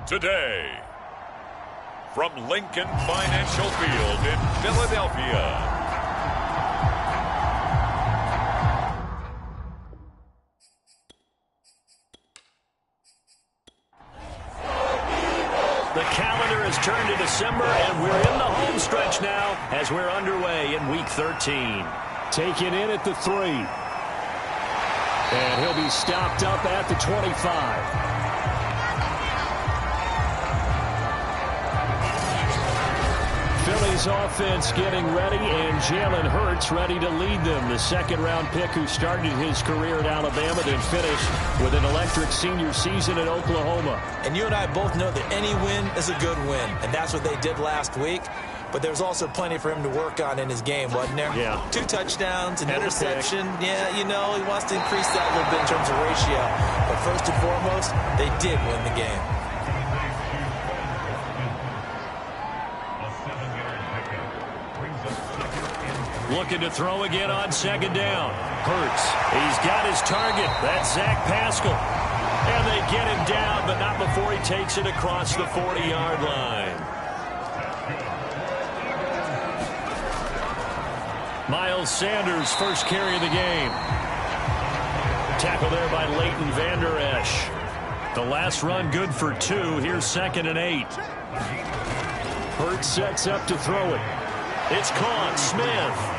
Today, from Lincoln Financial Field in Philadelphia. The calendar has turned to December, and we're in the home stretch now as we're underway in Week 13. Taken in at the 3. And he'll be stopped up at the 25. Philly's offense getting ready, and Jalen Hurts ready to lead them. The second-round pick who started his career at Alabama then finished with an electric senior season at Oklahoma. And you and I both know that any win is a good win, and that's what they did last week. But there's also plenty for him to work on in his game, wasn't there? Yeah. 2 touchdowns, an interception. Yeah, you know, he wants to increase that a little bit in terms of ratio. But first and foremost, they did win the game. Looking to throw again on second down. Hurts. He's got his target. That's Zach Pascal. And they get him down, but not before he takes it across the 40-yard line. Miles Sanders, first carry of the game. Tackle there by Leighton Vander Esch. The last run good for 2. Here's 2nd and 8. Hurts sets up to throw it. It's caught. Smith.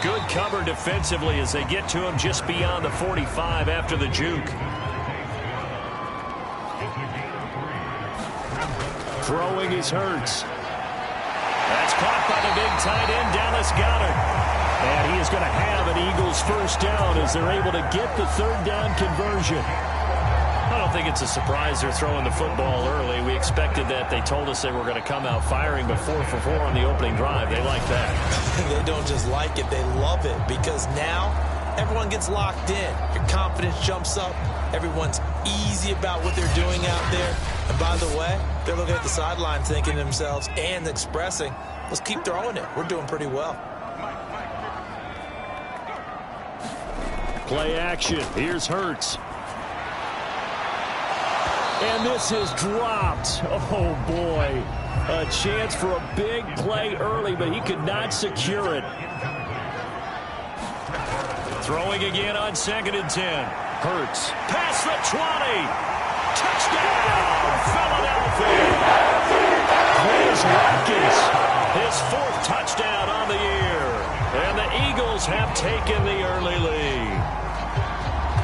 Good cover defensively as they get to him just beyond the 45 after the juke. Throwing is Hurts. That's caught by the big tight end, Dallas Goedert. And he is going to have an Eagles first down as they're able to get the third down conversion. I don't think it's a surprise they're throwing the football early. We expected that. They told us they were going to come out firing, but 4 for 4 on the opening drive. They like that. They don't just like it, they love it, because now everyone gets locked in. Your confidence jumps up. Everyone's easy about what they're doing out there. And by the way, they're looking at the sideline thinking to themselves and expressing, let's keep throwing it. We're doing pretty well. Play action. Here's Hurts. And this is dropped. Oh, boy. A chance for a big play early, but he could not secure it. Throwing again on 2nd and 10. Hurts. Past the 20. Touchdown, Philadelphia. There's Watkins. His 4th touchdown on the year. And the Eagles have taken the early lead.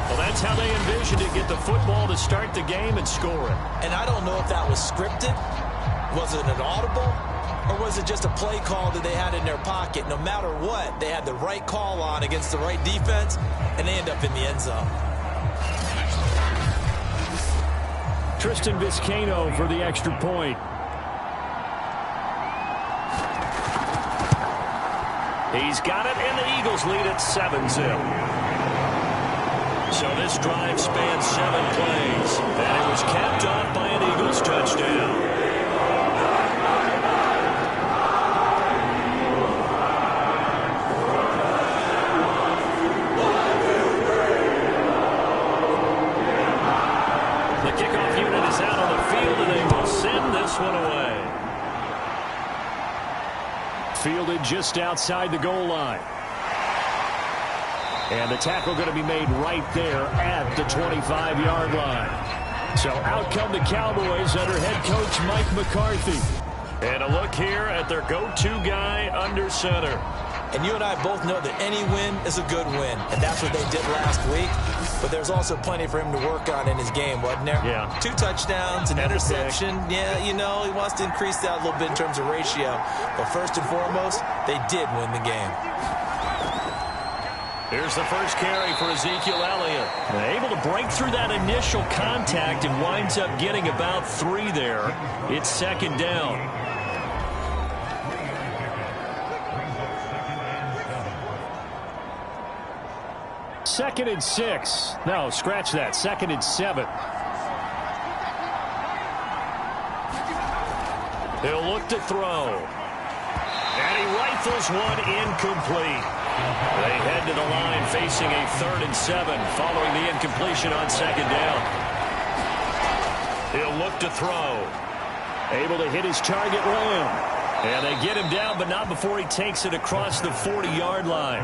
Well, that's how they envisioned it. Get the football to start the game and score it. And I don't know if that was scripted. Was it an audible? Or was it just a play call that they had in their pocket? No matter what, they had the right call on against the right defense, and they end up in the end zone. Tristan Vizcaino for the extra point. He's got it, and the Eagles lead at 7-0. So this drive spans 7 plays, and it was capped off by an Eagles touchdown. The kickoff unit is out on the field, and they will send this one away. Fielded just outside the goal line. And the tackle going to be made right there at the 25-yard line. So out come the Cowboys under head coach Mike McCarthy. And a look here at their go-to guy under center. And you and I both know that any win is a good win, and that's what they did last week. But there's also plenty for him to work on in his game, wasn't there? Yeah. 2 touchdowns, an interception. Yeah, you know, he wants to increase that a little bit in terms of ratio. But first and foremost, they did win the game. Here's the first carry for Ezekiel Elliott. Able to break through that initial contact and winds up getting about 3 there. It's 2nd down. Second and 6. No, scratch that. 2nd and 7. He'll look to throw. And he rifles one incomplete. They head to the line facing a 3rd and 7 following the incompletion on 2nd down. He'll look to throw. Able to hit his target, Lamb. And they get him down, but not before he takes it across the 40-yard line.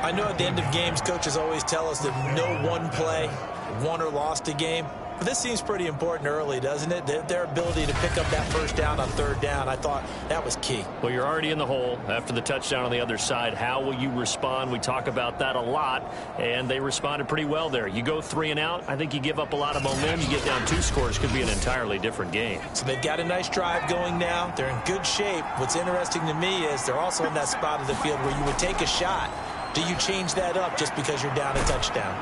I know at the end of games, coaches always tell us that no one play won or lost a game. But this seems pretty important early, doesn't it? Their ability to pick up that first down on third down, I thought that was key. Well, you're already in the hole after the touchdown on the other side. How will you respond? We talk about that a lot, and they responded pretty well there. You go 3 and out, I think you give up a lot of momentum. You get down 2 scores, could be an entirely different game. So they've got a nice drive going now. They're in good shape. What's interesting to me is they're also in that spot of the field where you would take a shot. Do you change that up just because you're down a touchdown?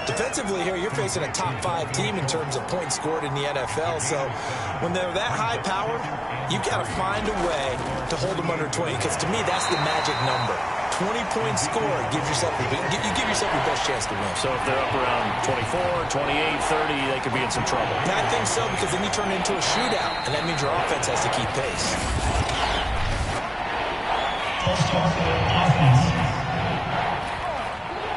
Defensively here, you're facing a top 5 team in terms of points scored in the NFL. So when they're that high powered, you've got to find a way to hold them under 20. Because to me, that's the magic number. 20 points scored gives yourself you give yourself your best chance to win. So if they're up around 24, 28, 30, they could be in some trouble. And I think so, because then you turn it into a shootout, and that means your offense has to keep pace.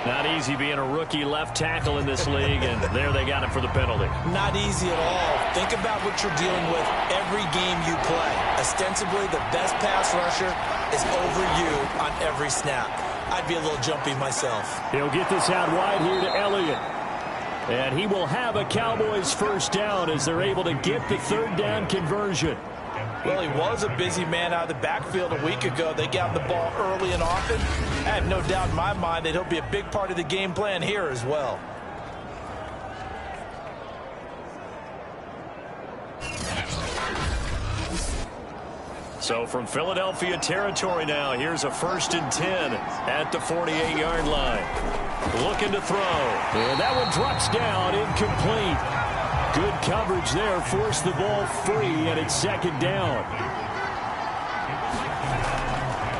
Not easy being a rookie left tackle in this league, and there they got him for the penalty. Not easy at all. Think about what you're dealing with every game you play. Ostensibly, the best pass rusher is over you on every snap. I'd be a little jumpy myself. He'll get this out wide here to Elliott. And he will have a Cowboys first down as they're able to get the third down conversion. Well, he was a busy man out of the backfield a week ago. They got him the ball early and often. I have no doubt in my mind that he'll be a big part of the game plan here as well. So from Philadelphia territory now, here's a 1st and 10 at the 48-yard line. Looking to throw. And that one drops down, incomplete. Good coverage there, forced the ball free, and it's 2nd down.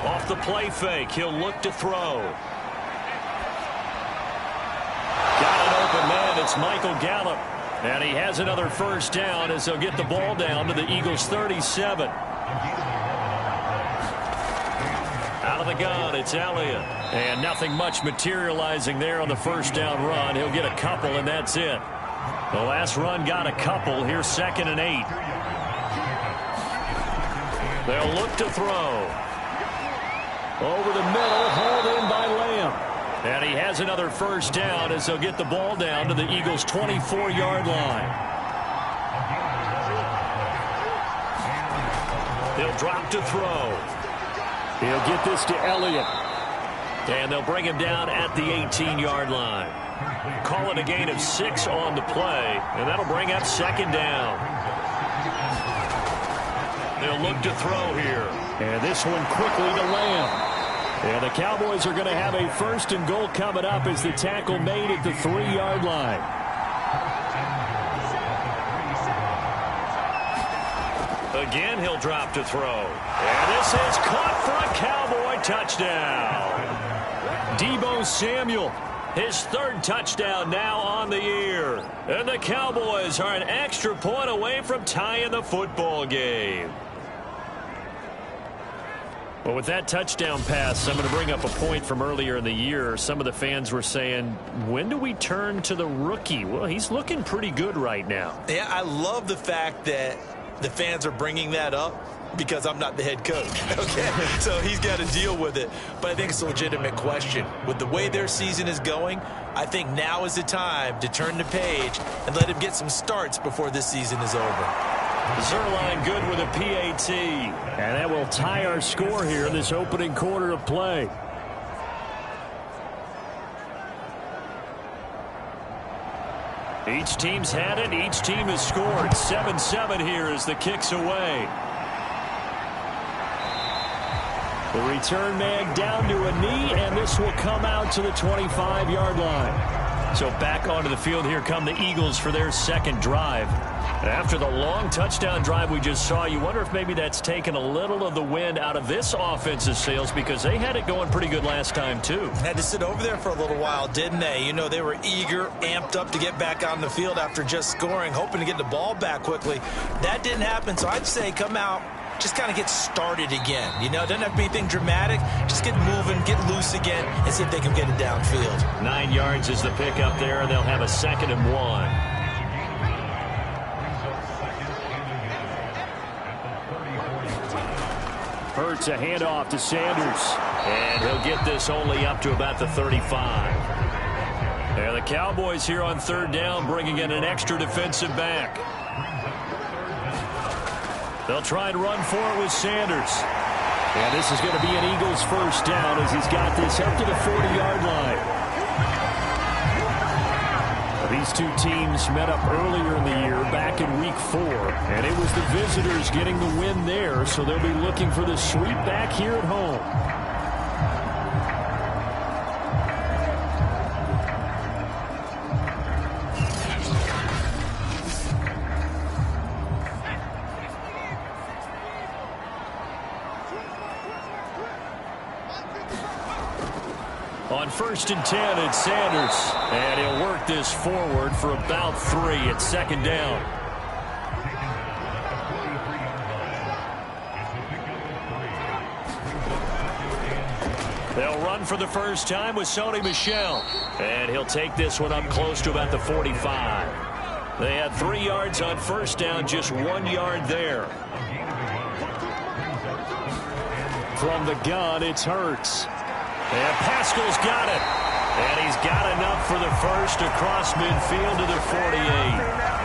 Off the play fake, he'll look to throw. Got an open man, it's Michael Gallup. And he has another first down as they'll get the ball down to the Eagles' 37. Out of the gun, it's Elliott. And nothing much materializing there on the first down run. He'll get a couple, and that's it. The last run got a couple. Here's 2nd and 8. They'll look to throw. Over the middle, hauled in by Lamb. And he has another first down as they'll get the ball down to the Eagles' 24-yard line. They'll drop to throw. He'll get this to Elliott. And they'll bring him down at the 18-yard line. Call it a gain of 6 on the play, and that'll bring up 2nd down. They'll look to throw here. And this one quickly to Lamb. And the Cowboys are going to have a 1st and goal coming up as the tackle made at the 3-yard line. Again, he'll drop to throw. And this is caught for a Cowboy touchdown. Deebo Samuel, his 3rd touchdown now on the year. And the Cowboys are an extra point away from tying the football game. Well, with that touchdown pass, I'm going to bring up a point from earlier in the year. Some of the fans were saying, when do we turn to the rookie? Well, he's looking pretty good right now. Yeah, I love the fact that the fans are bringing that up because I'm not the head coach. Okay, so he's got to deal with it. But I think it's a legitimate question. With the way their season is going, I think now is the time to turn the page and let him get some starts before this season is over. Zerline good with a PAT. And that will tie our score here in this opening quarter of play. Each team's had it. Each team has scored. 7-7 here as the kick's away. The return man down to a knee, and this will come out to the 25-yard line. So back onto the field here come the Eagles for their 2nd drive. And after the long touchdown drive we just saw, you wonder if maybe that's taken a little of the wind out of this offensive sails, because they had it going pretty good last time too. Had to sit over there for a little while, didn't they? You know, they were eager, amped up to get back on the field after just scoring, hoping to get the ball back quickly. That didn't happen, so I'd say come out just kind of get started again. You know, it doesn't have to be anything dramatic. Just get moving, get loose again, and see if they can get it downfield. 9 yards is the pickup there, and they'll have a 2nd and 1. Hurts a handoff to Sanders, and he'll get this only up to about the 35. And the Cowboys here on 3rd down, bringing in an extra defensive back. They'll try and run for it with Sanders. And this is going to be an Eagles 1st down as he's got this up to the 40-yard line. These two teams met up earlier in the year, back in Week 4, and it was the visitors getting the win there, so they'll be looking for the sweep back here at home. On 1st and 10, it's Sanders, and he'll work this forward for about 3 at 2nd down. They'll run for the first time with Sony Michel, and he'll take this one up close to about the 45. They had 3 yards on 1st down, just 1 yard there. From the gun, it's Hurts. And Pascal's got it. And he's got enough for the first across midfield to the 48.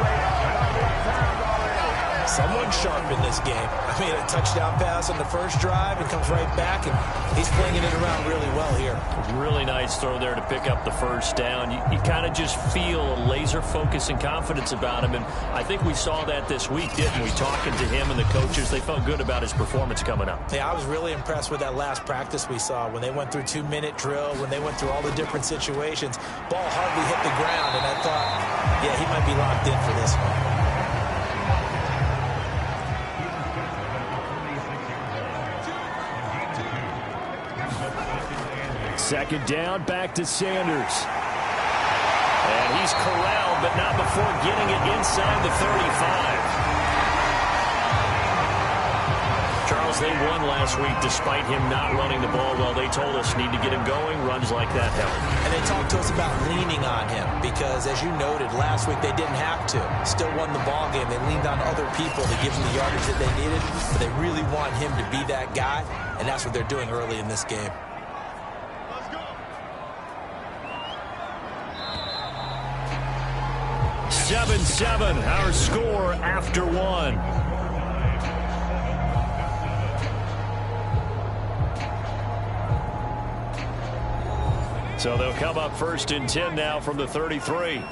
Someone sharp in this game. I mean, a touchdown pass on the first drive and comes right back, and he's flinging it around really well here. Really nice throw there to pick up the first down. You kind of just feel a laser focus and confidence about him, and I think we saw that this week, didn't we? Talking to him and the coaches, they felt good about his performance coming up. Yeah, I was really impressed with that last practice we saw when they went through 2-minute drill, when they went through all the different situations. Ball hardly hit the ground, and I thought, yeah, he might be locked in for this one. 2nd down, back to Sanders. And he's corralled, but not before getting it inside the 35. Charles, they won last week despite him not running the ball well. They told us need to get him going. Runs like that help. And they talked to us about leaning on him because, as you noted, last week they didn't have to. Still won the ball game. They leaned on other people to give them the yardage that they needed, but they really want him to be that guy, and that's what they're doing early in this game. 7-7, our score after 1. So they'll come up 1st and 10 now from the 33.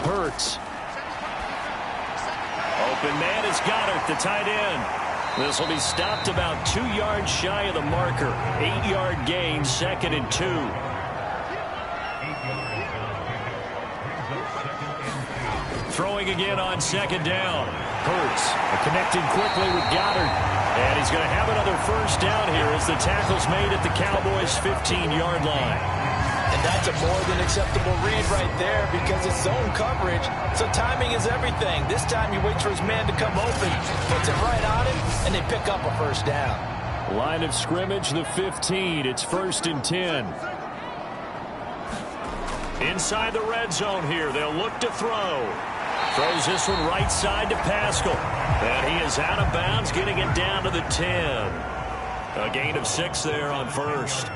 Hurts. Open man has got it, the tight end. This will be stopped about 2 yards shy of the marker. 8-yard gain, 2nd and 2. Throwing again on 2nd down. Hurts connecting quickly with Goddard. And he's going to have another first down here as the tackle's made at the Cowboys' 15-yard line. And that's a more than acceptable read right there because it's zone coverage. So timing is everything. This time he waits for his man to come open, puts it right on him, and they pick up a first down. Line of scrimmage, the 15. It's 1st and 10. Inside the red zone here. They'll look to throw. Throws this one right side to Pascal. And he is out of bounds, getting it down to the 10. A gain of 6 there on 1st.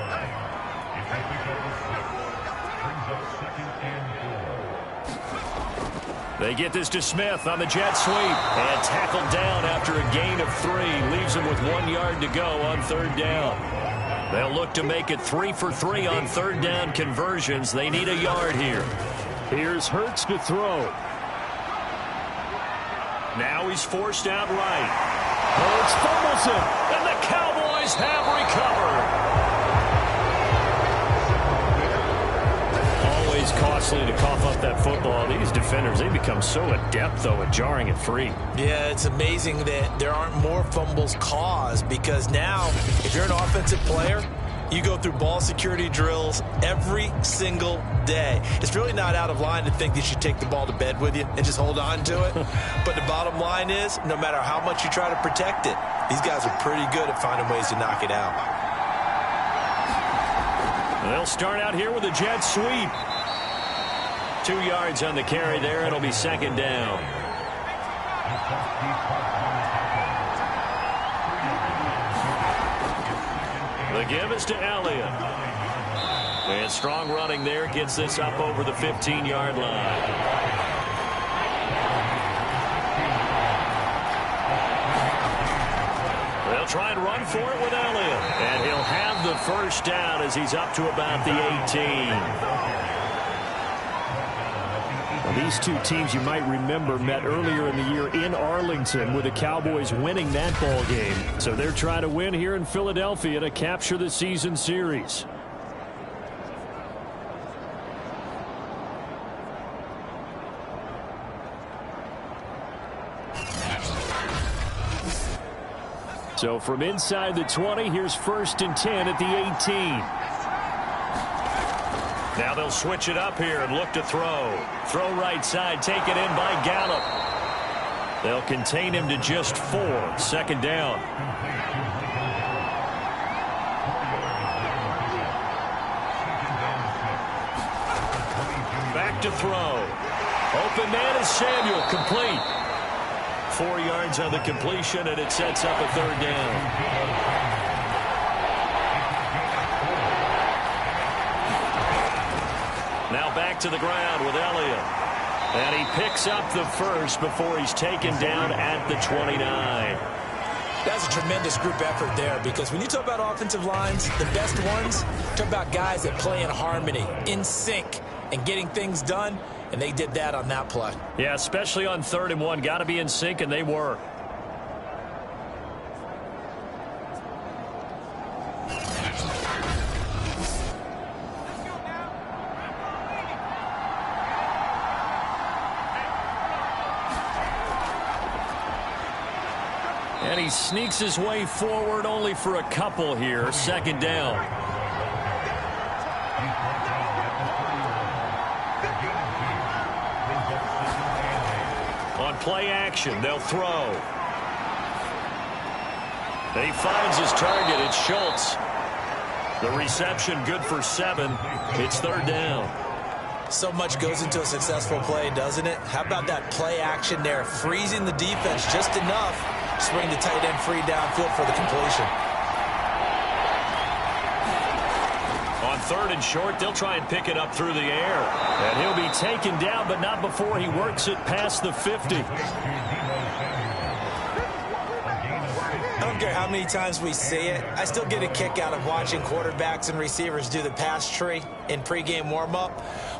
They get this to Smith on the jet sweep. And tackled down after a gain of 3. Leaves him with 1 yard to go on 3rd down. They'll look to make it 3 for 3 on 3rd down conversions. They need a yard here. Here's Hurts to throw. Now he's forced out right. Hurts fumbles him, and the Cowboys have recovered. Always costly to cough up that football. These defenders, they become so adept, though, at jarring it free. Yeah, it's amazing that there aren't more fumbles caused because now, if you're an offensive player, You go through ball security drills every single day. It's really not out of line to think you should take the ball to bed with you and just hold on to it. But the bottom line is, no matter how much you try to protect it, these guys are pretty good at finding ways to knock it out. They'll start out here with a jet sweep. 2 yards on the carry there. It'll be second down. The give is to Elliott. And strong running there gets this up over the 15-yard line. They'll try and run for it with Elliott. And he'll have the first down as he's up to about the 18. Well, these two teams, you might remember, met earlier in the year in Arlington with the Cowboys winning that ball game. So they're trying to win here in Philadelphia to capture the season series. So from inside the 20, here's 1st and 10 at the 18. Now they'll switch it up here and look to throw. Throw right side, taken in by Gallup. They'll contain him to just 4. 2nd down. Back to throw. Open man is Samuel, complete. 4 yards on the completion, and it sets up a 3rd down. Now back to the ground with Elliott. And he picks up the first before he's taken down at the 29. That's a tremendous group effort there, because when you talk about offensive lines, the best ones, talk about guys that play in harmony, in sync, and getting things done, and they did that on that play. Yeah, especially on 3rd and 1. Got to be in sync, and they were. And he sneaks his way forward only for a couple here. 2nd down. On play action, they'll throw. And he finds his target. It's Schultz. The reception good for 7. It's 3rd down. So much goes into a successful play, doesn't it? How about that play action there? Freezing the defense just enough. Swing the tight end free downfield for the completion. On 3rd and short, they'll try and pick it up through the air. And he'll be taken down, but not before he works it past the 50. I don't care how many times we see it. I still get a kick out of watching quarterbacks and receivers do the pass tree in pregame warm-up.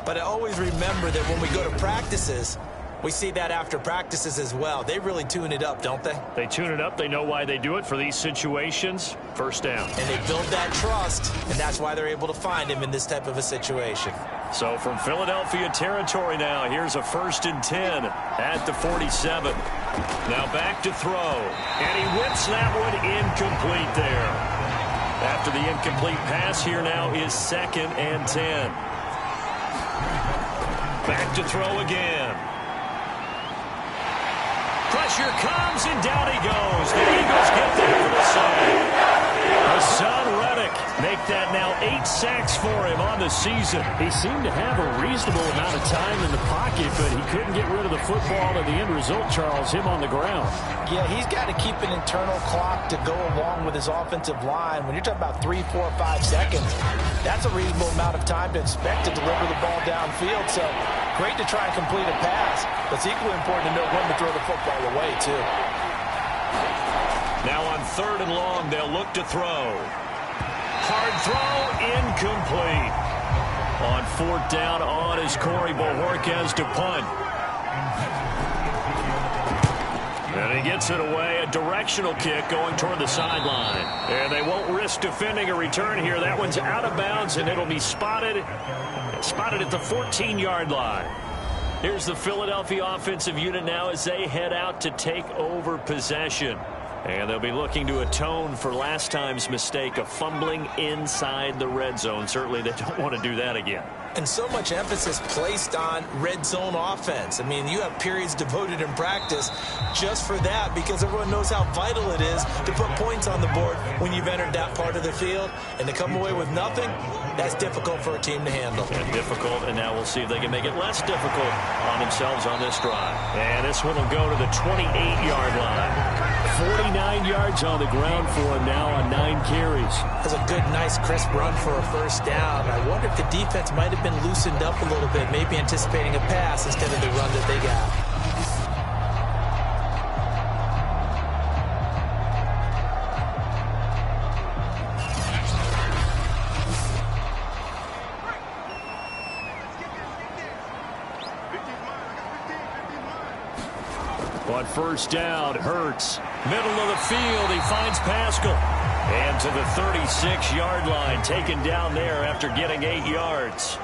But I always remember that when we go to practices, we see that after practices as well. They really tune it up, don't they? They tune it up. They know why they do it for these situations. 1st down. And they build that trust, and that's why they're able to find him in this type of a situation. So from Philadelphia territory now, here's a 1st and 10 at the 47. Now back to throw. And he whips that one incomplete there. After the incomplete pass, here now is 2nd and 10. Back to throw again. Pressure comes, and down he goes. The Eagles get there for the sack. Hassan Reddick make that now 8 sacks for him on the season. He seemed to have a reasonable amount of time in the pocket, but he couldn't get rid of the football, and the end result, Charles, him on the ground. Yeah, he's got to keep an internal clock to go along with his offensive line. When you're talking about 3, 4, 5 seconds, that's a reasonable amount of time to expect to deliver the ball downfield. So great to try and complete a pass, but it's equally important to know when to throw the football away, too. Now on 3rd and long, they'll look to throw. Hard throw, incomplete. On 4th down, on is Corey Bojorquez to punt. And he gets it away, a directional kick going toward the sideline. And they won't risk defending a return here. That one's out of bounds, and it'll be spotted at the 14-yard line. Here's the Philadelphia offensive unit now as they head out to take over possession. And they'll be looking to atone for last time's mistake of fumbling inside the red zone. Certainly they don't want to do that again. And so much emphasis placed on red zone offense. I mean, you have periods devoted in practice just for that because everyone knows how vital it is to put points on the board when you've entered that part of the field. And to come away with nothing, that's difficult for a team to handle. And difficult, and now we'll see if they can make it less difficult on themselves on this drive. And this one will go to the 28-yard line. 49 yards on the ground for him now on 9 carries. That's a good, nice, crisp run for a first down. I wonder if the defense might have been loosened up a little bit, maybe anticipating a pass instead of the run that they got. On first down, Hurts. Middle of the field, he finds Pascal. And to the 36-yard line, taken down there after getting 8 yards.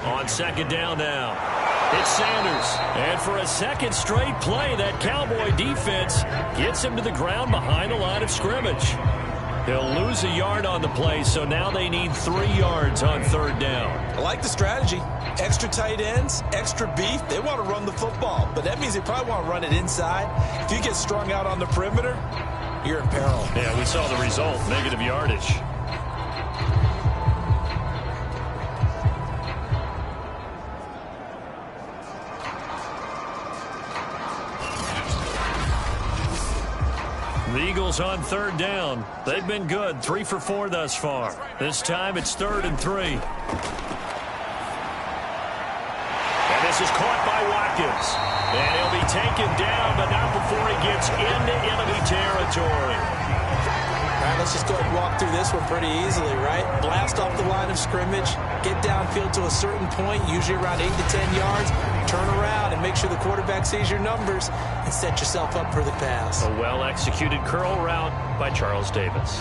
On second down now, it's Sanders. And for a second straight play, that Cowboy defense gets him to the ground behind the line of scrimmage. He'll lose a yard on the play, so now they need 3 yards on third down. I like the strategy. Extra tight ends, extra beef. They want to run the football, but that means they probably want to run it inside. If you get strung out on the perimeter, you're in peril. Yeah, we saw the result, negative yardage. The Eagles on third down. They've been good, 3 for 4 thus far. This time it's 3rd and 3. And this is caught by Watkins. And he'll be taken down, but not before he gets into enemy territory. All right, let's just go ahead and walk through this one pretty easily, right? Blast off the line of scrimmage, get downfield to a certain point, usually around 8 to 10 yards, turn around and make sure the quarterback sees your numbers and set yourself up for the pass. A well-executed curl route by Charles Davis.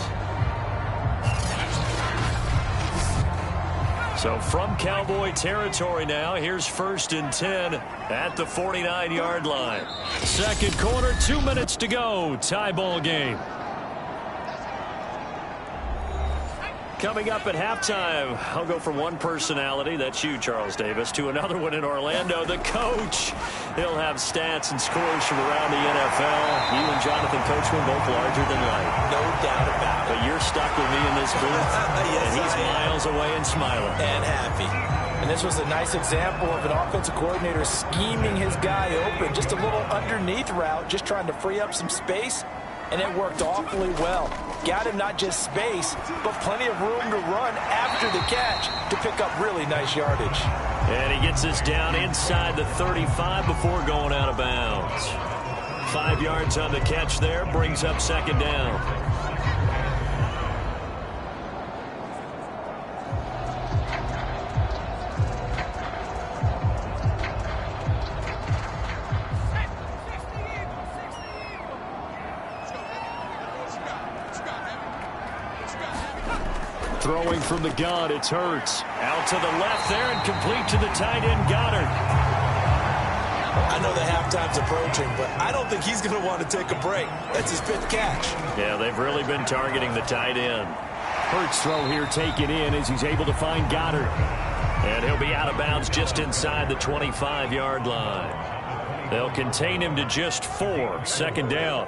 So from Cowboy territory now, here's 1st and 10 at the 49-yard line. Second quarter, 2 minutes to go. Tie ball game. Coming up at halftime, I'll go from one personality, that's you, Charles Davis, to another one in Orlando, the coach. He'll have stats and scores from around the NFL. You and Jonathan Coachman both larger than life. No doubt about it. But you're stuck with me in this booth, Yes, and he's miles away and smiling. And happy. And this was a nice example of an offensive coordinator scheming his guy open. Just a little underneath route, just trying to free up some space. And it worked awfully well. Got him not just space, but plenty of room to run after the catch to pick up really nice yardage. And he gets us down inside the 35 before going out of bounds. 5 yards on the catch there, brings up second down. Throwing from the gun, it's Hurts. Out to the left there and complete to the tight end, Goddard. I know the halftime's approaching, but I don't think he's going to want to take a break. That's his 5th catch. Yeah, they've really been targeting the tight end. Hurts throw here taken in as he's able to find Goddard. And he'll be out of bounds just inside the 25-yard line. They'll contain him to just 4, second down.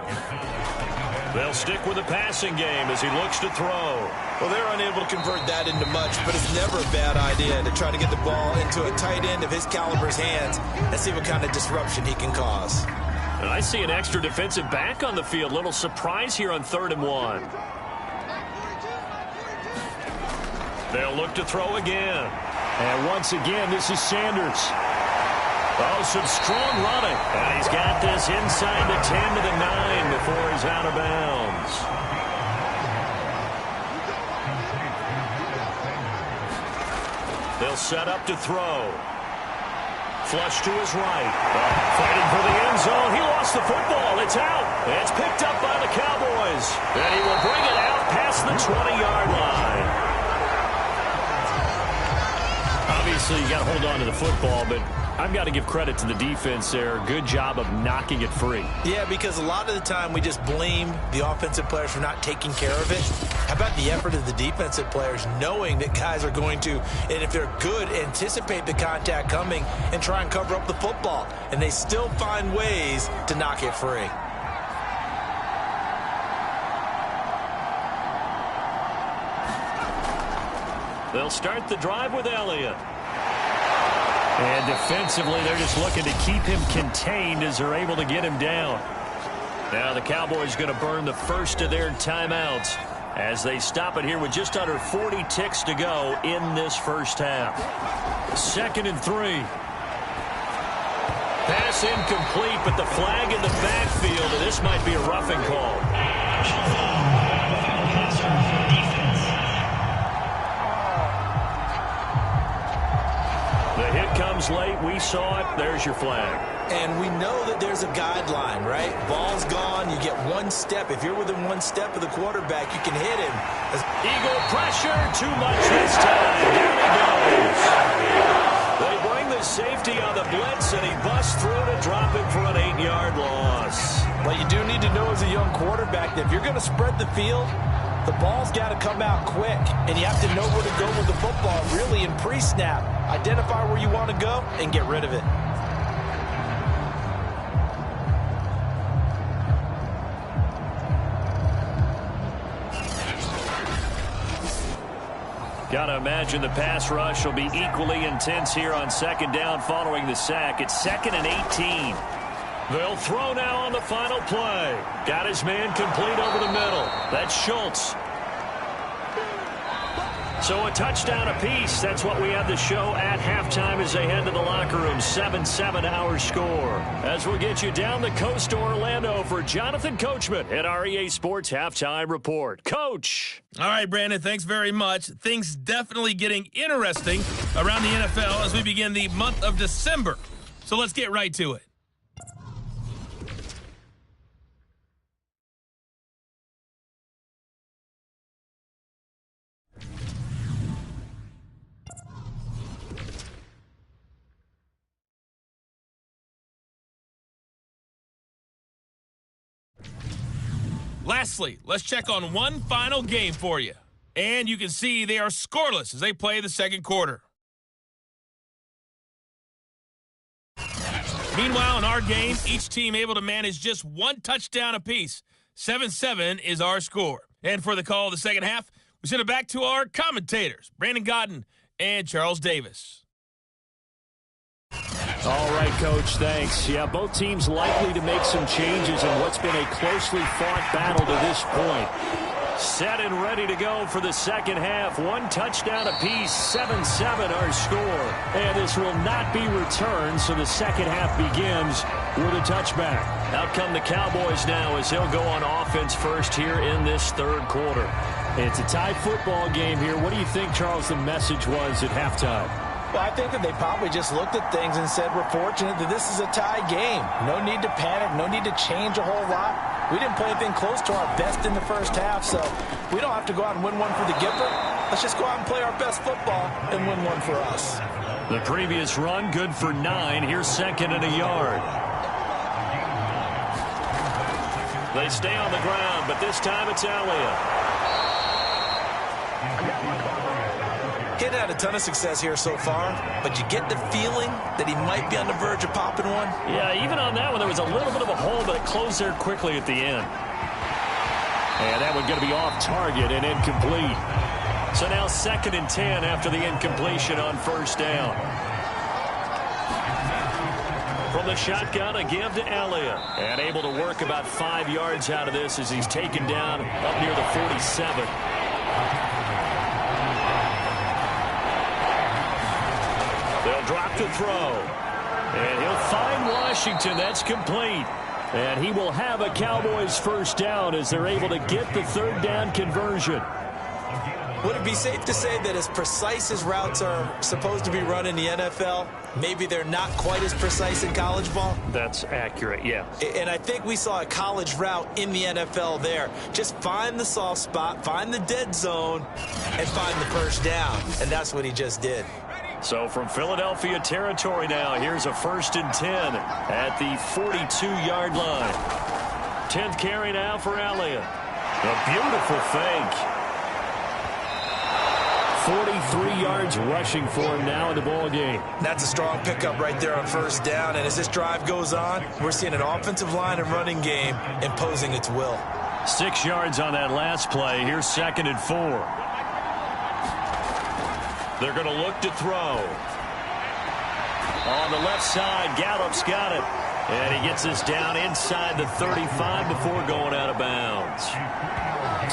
They'll stick with the passing game as he looks to throw. Well, they're unable to convert that into much, but it's never a bad idea to try to get the ball into a tight end of his caliber's hands and see what kind of disruption he can cause. And I see an extra defensive back on the field. Little surprise here on 3rd and 1. They'll look to throw again. And once again, this is Sanders. Oh, some strong running. And he's got this inside the 10 to the 9 before he's out of bounds. They'll set up to throw. Flush to his right. Fighting for the end zone. He lost the football. It's out. It's picked up by the Cowboys. And he will bring it out past the 20-yard line. Obviously, you got to hold on to the football, but I've got to give credit to the defense there. Good job of knocking it free. Yeah, because a lot of the time we just blame the offensive players for not taking care of it. How about the effort of the defensive players knowing that guys are going to, and if they're good, anticipate the contact coming and try and cover up the football. And they still find ways to knock it free. They'll start the drive with Elliott. And defensively, they're just looking to keep him contained as they're able to get him down. Now the Cowboys going to burn the first of their timeouts as they stop it here with just under 40 ticks to go in this first half. 2nd and 3. Pass incomplete, but the flag in the backfield, and this might be a roughing call. The hit comes late. We saw it. There's your flag. And we know that there's a guideline, right? Ball's gone. You get one step. If you're within one step of the quarterback, you can hit him. Eagle pressure. Too much this time. Down he goes. They bring the safety on the blitz, and he busts through to drop him for an 8-yard loss. But you do need to know as a young quarterback that if you're going to spread the field, the ball's got to come out quick, and you have to know where to go with the football, really, in pre-snap. Identify where you want to go and get rid of it. Got to imagine the pass rush will be equally intense here on 2nd down following the sack. It's 2nd and 18. They'll throw now on the final play. Got his man complete over the middle. That's Schultz. So a touchdown apiece. That's what we have to show at halftime as they head to the locker room. 7-7 our score. As we'll get you down the coast to Orlando for Jonathan Coachman at our EA Sports Halftime Report. Coach. All right, Brandon, thanks very much. Things definitely getting interesting around the NFL as we begin the month of December. So let's get right to it. Lastly, let's check on one final game for you. And you can see they are scoreless as they play the second quarter. Meanwhile, in our game, each team able to manage just one touchdown apiece. 7-7 is our score. And for the call of the second half, we send it back to our commentators, Brandon Godden and Charles Davis. All right, Coach, thanks. Yeah, both teams likely to make some changes in what's been a closely fought battle to this point. Set and ready to go for the second half. One touchdown apiece, 7-7 our score. And this will not be returned, so the second half begins with a touchback. Out come the Cowboys now as they'll go on offense first here in this third quarter. It's a tie football game here. What do you think, Charles, the message was at halftime? Well, I think that they probably just looked at things and said, we're fortunate that this is a tie game. No need to panic, no need to change a whole lot. We didn't play anything close to our best in the first half, so we don't have to go out and win one for the giver. Let's just go out and play our best football and win one for us. The previous run, good for 9. Here's 2nd and a yard. They stay on the ground, but this time it's Elliott. He hadn't had a ton of success here so far, but you get the feeling that he might be on the verge of popping one. Yeah, even on that one, there was a little bit of a hole, but it closed there quickly at the end. And that one going to be off target and incomplete. So now 2nd and 10 after the incompletion on first down. From the shotgun, a give to Elliott. And able to work about 5 yards out of this as he's taken down up near the 47. They'll drop to throw. And he'll find Washington. That's complete. And he will have a Cowboys first down as they're able to get the third down conversion. Would it be safe to say that as precise as routes are supposed to be run in the NFL, maybe they're not quite as precise in college ball? That's accurate, yeah. And I think we saw a college route in the NFL there. Just find the soft spot, find the dead zone, and find the first down. And that's what he just did. So from Philadelphia territory now, here's a 1st and 10 at the 42-yard line. 10th carry now for Elliott. A beautiful fake. 43 yards rushing for him now in the ball game. That's a strong pickup right there on 1st down. And as this drive goes on, we're seeing an offensive line and running game imposing its will. 6 yards on that last play. Here's 2nd and 4. They're going to look to throw. On the left side, Gallup's got it. And he gets this down inside the 35 before going out of bounds.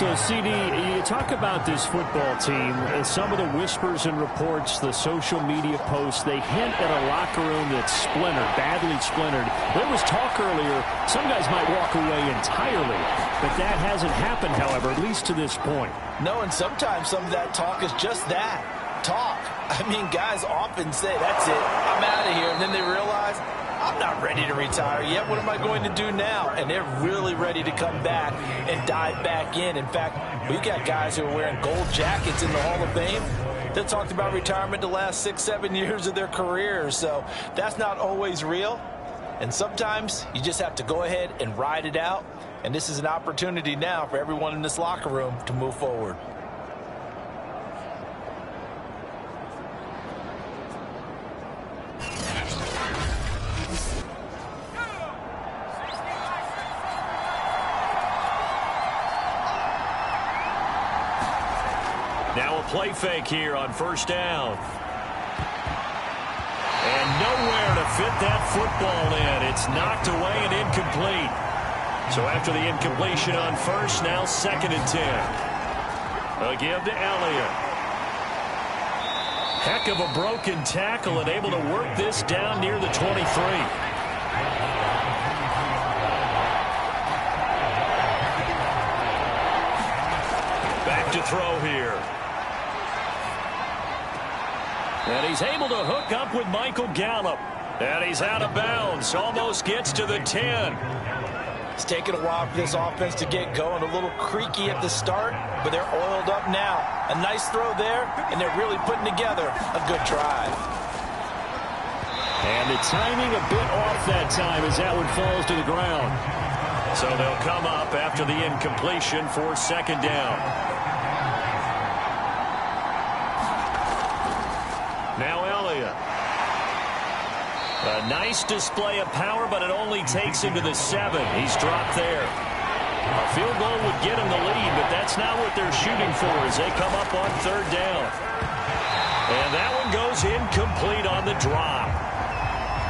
So, CD, you talk about this football team, some of the whispers and reports, the social media posts, they hint at a locker room that's splintered, badly splintered. There was talk earlier, some guys might walk away entirely, but that hasn't happened, however, at least to this point. No, and sometimes some of that talk is just that, talk. I mean, guys often say, that's it, I'm out of here, and then they realize, I'm not ready to retire yet. What am I going to do now? And they're really ready to come back and dive back in. In fact, we've got guys who are wearing gold jackets in the Hall of Fame that talked about retirement the last 6-7 years of their careers. So that's not always real. And sometimes you just have to go ahead and ride it out. And this is an opportunity now for everyone in this locker room to move forward. Now a play fake here on 1st down. And nowhere to fit that football in. It's knocked away and incomplete. So after the incompletion on 1st, now 2nd and 10. A give to Elliott. Heck of a broken tackle and able to work this down near the 23. Back to throw here. And he's able to hook up with Michael Gallup. And he's out of bounds. Almost gets to the 10. It's taken a while for this offense to get going. A little creaky at the start, but they're oiled up now. A nice throw there, and they're really putting together a good drive. And the timing a bit off that time as that one falls to the ground. So they'll come up after the incompletion for 2nd down. Now Elliott. A nice display of power, but it only takes him to the 7. He's dropped there. A field goal would get him the lead, but that's not what they're shooting for as they come up on 3rd down. And that one goes incomplete on the drop.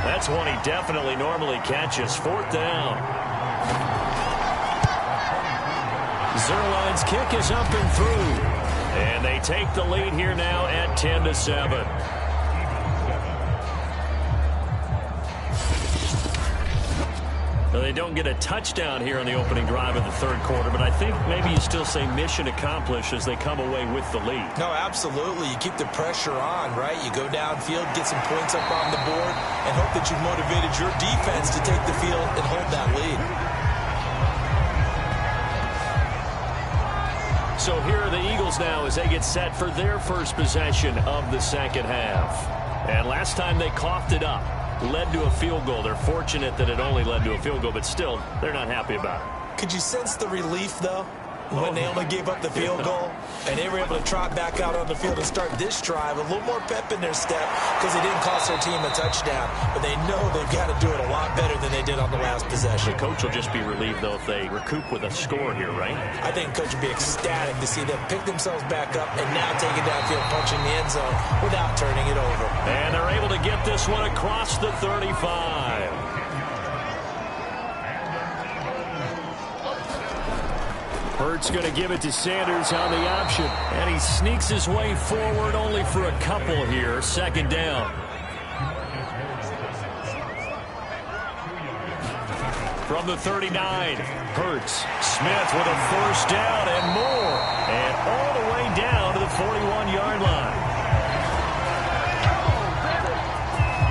That's one he definitely normally catches. 4th down. Zerline's kick is up and through. And they take the lead here now at 10-7. They don't get a touchdown here on the opening drive of the 3rd quarter, but I think maybe you still say mission accomplished as they come away with the lead. No, absolutely. You keep the pressure on, right? You go downfield, get some points up on the board, and hope that you've motivated your defense to take the field and hold that lead. So here are the Eagles now as they get set for their first possession of the 2nd half. And last time they coughed it up. Led to a field goal. They're fortunate that it only led to a field goal, but still, they're not happy about it. Could you sense the relief, though, when they only gave up the field goal and they were able to trot back out on the field and start this drive? A little more pep in their step because they didn't cost their team a touchdown, but they know they've got to do it a lot better than they did on the last possession. The coach will just be relieved, though, if they recoup with a score here, right? I think the coach would be ecstatic to see them pick themselves back up and now take it downfield, punching the end zone without turning it over. And they're able to get this one across the 35. Hurts going to give it to Sanders on the option. And he sneaks his way forward only for a couple here. 2nd down. From the 39, Hurts. Smith with a 1st down and more. And all the way down to the 41-yard line.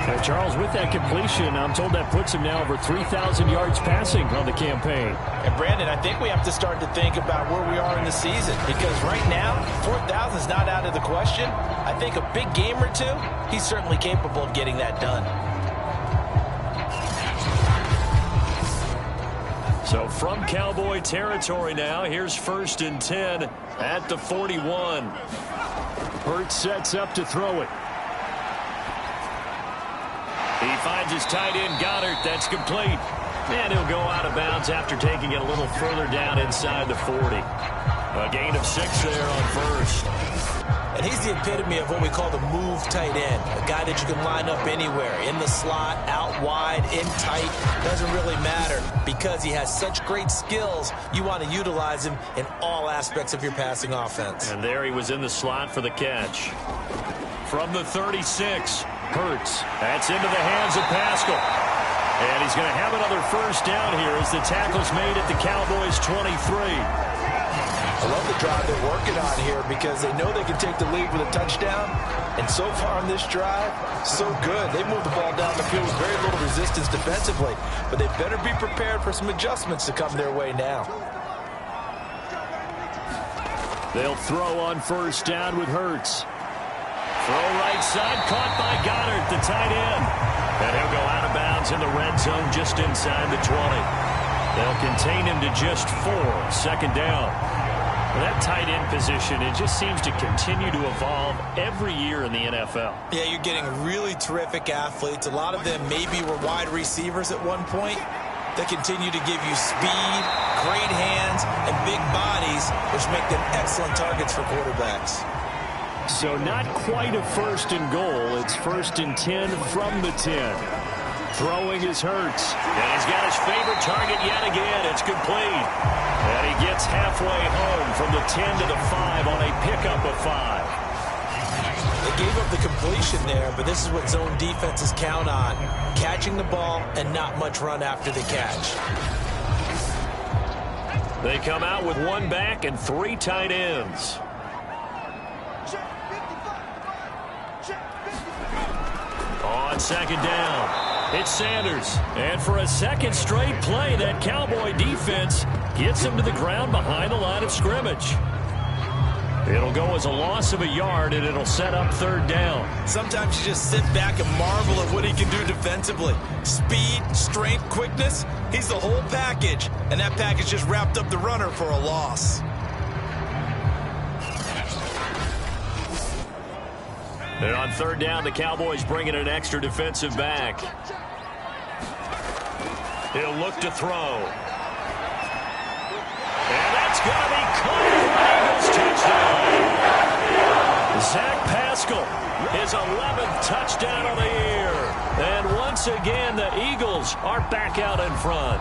They're Charles, with that completion, I'm told that puts him now over 3,000 yards passing on the campaign. And Brandon, I think we have to start to think about where we are in the season, because right now, 4,000 is not out of the question. I think a big game or two, he's certainly capable of getting that done. So from Cowboy territory now, here's 1st and 10 at the 41. Hurts sets up to throw it. He finds his tight end, Goddard. That's complete. And he'll go out of bounds after taking it a little further down inside the 40. A gain of 6 there on 1st. And he's the epitome of what we call the move tight end. A guy that you can line up anywhere. In the slot, out wide, in tight. Doesn't really matter because he has such great skills. You want to utilize him in all aspects of your passing offense. And there he was in the slot for the catch. From the 36, Hurts. That's into the hands of Pascal. And he's going to have another 1st down here as the tackle's made at the Cowboys' 23. I love the drive they're working on here because they know they can take the lead with a touchdown. And so far on this drive, so good. They moved the ball down the field with very little resistance defensively. But they better be prepared for some adjustments to come their way now. They'll throw on 1st down with Hurts. Throw right side, caught by Goddard, the tight end. And he'll go out of bounds in the red zone just inside the 20. They'll contain him to just 4, 2nd down. That tight end position, it just seems to continue to evolve every year in the NFL. Yeah, you're getting really terrific athletes. A lot of them maybe were wide receivers at one point. They continue to give you speed, great hands, and big bodies, which make them excellent targets for quarterbacks. So not quite a 1st and goal. It's 1st and 10 from the 10. Throwing is Hurts. And he's got his favorite target yet again. It's complete. And he gets halfway home from the 10 to the 5 on a pickup of 5. They gave up the completion there, but this is what zone defenses count on. Catching the ball and not much run after the catch. They come out with 1 back and 3 tight ends. On 2nd down, it's Sanders. And for a 2nd straight play, that Cowboy defense gets him to the ground behind the line of scrimmage. It'll go as a loss of a yard, and it'll set up 3rd down. Sometimes you just sit back and marvel at what he can do defensively. Speed, strength, quickness, he's the whole package. And that package just wrapped up the runner for a loss. And on 3rd down, the Cowboys bring in an extra defensive back. He'll look to throw. And that's going to be caught for Eagles touchdown. Zach Pascal, his 11th touchdown of the year. And once again, the Eagles are back out in front.